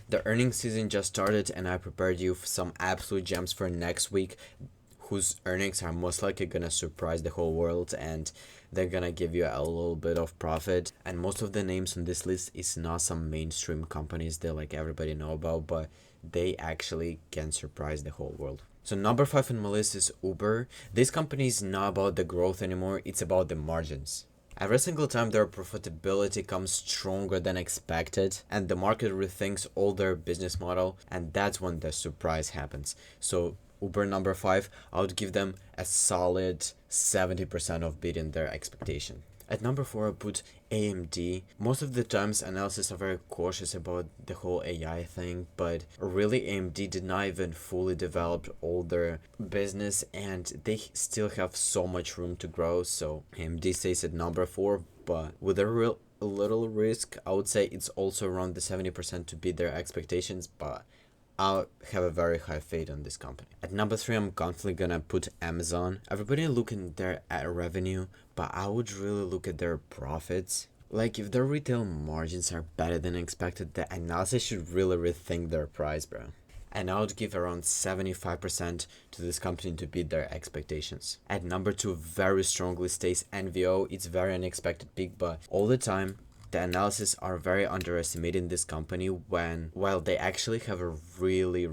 The earnings season just started and I prepared you some absolute gems for next week whose earnings are most likely gonna surprise the whole world and they're gonna give you a little bit of profit. And most of the names on this list is not some mainstream companies that like everybody know about, but they actually can surprise the whole world. So number 5 on my list is Uber. This company is not about the growth anymore, it's about the margins. Every single time their profitability comes stronger than expected and the market rethinks all their business model, and that's when the surprise happens. So Uber number 5, I would give them a solid 70% of beating their expectation. At number 4, I put AMD. Most of the times analysts are very cautious about the whole AI thing, but really AMD did not even fully develop all their business and they still have so much room to grow. So AMD stays at number 4, but with a little risk, I would say it's also around the 70% to beat their expectations, but I have a very high faith on this company. At number 3, I'm confidently gonna put Amazon. Everybody looking there at revenue, but I would really look at their profits. Like if their retail margins are better than expected, the analysis should really rethink their price, bro. And I would give around 75% to this company to beat their expectations. At number 2, very strongly stays NVO. It's very unexpected peak, but all the time the analysis are very underestimating this company when while they actually have a really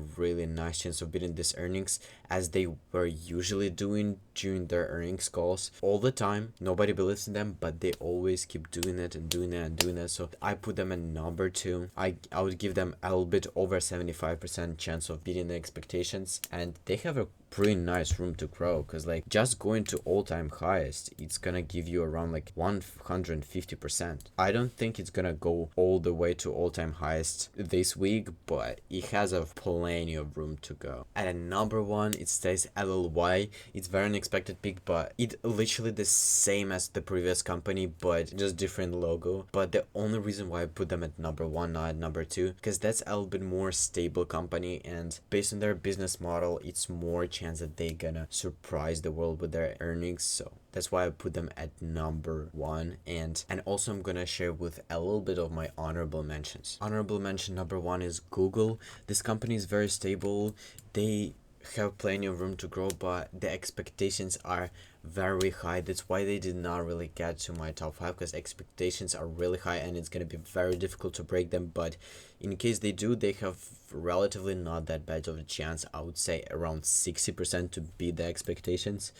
nice chance of beating this earnings as they were usually doing during their earnings calls all the time. Nobody believes in them, but they always keep doing it and doing it and doing it. So I put them at number 2. I would give them a little bit over 75% chance of beating the expectations, and they have a pretty nice room to grow because like just going to all-time highest, it's gonna give you around like 150%. I don't think it's gonna go all the way to all-time highest this week, but it has a plenty of room to go. At a number 1, it stays LLY. It's very unexpected pick, but it literally the same as the previous company, but just different logo. But the only reason why I put them at number 1, not at number 2, because that's a little bit more stable company, and based on their business model, it's more chance that they gonna surprise the world with their earnings. So that's why I put them at number 1. And also I'm gonna share with a little bit of my honorable mentions. Honorable mention number 1 is Google. This company is very stable. They have plenty of room to grow, but the expectations are very high. That's why they did not really get to my top 5, because expectations are really high and it's going to be very difficult to break them. But in case they do, they have relatively not that bad of a chance. I would say around 60% to beat the expectations,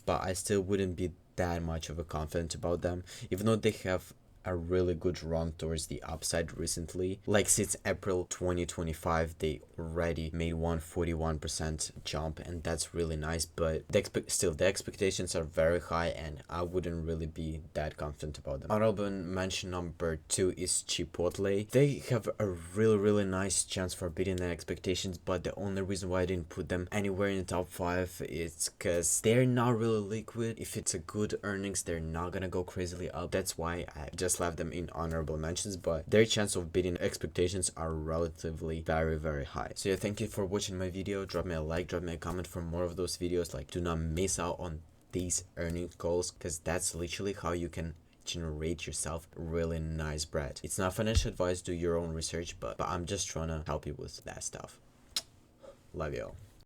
but I still wouldn't be that much of a confident about them, even though they have a really good run towards the upside recently. Like since April 2025, they already made 141% jump, and that's really nice. But still, the expectations are very high, and I wouldn't really be that confident about them. Honorable mention number 2 is Chipotle. They have a really nice chance for beating the expectations, but the only reason why I didn't put them anywhere in the top 5 is because they're not really liquid. If it's a good earnings, they're not gonna go crazily up. That's why I just left them in honorable mentions, but their chance of beating expectations are relatively very high. So yeah, thank you for watching my video. Drop me a like, drop me a comment for more of those videos. Like, do not miss out on these earnings calls, because that's literally how you can generate yourself really nice bread. It's not financial advice, do your own research, but I'm just trying to help you with that stuff. Love you all.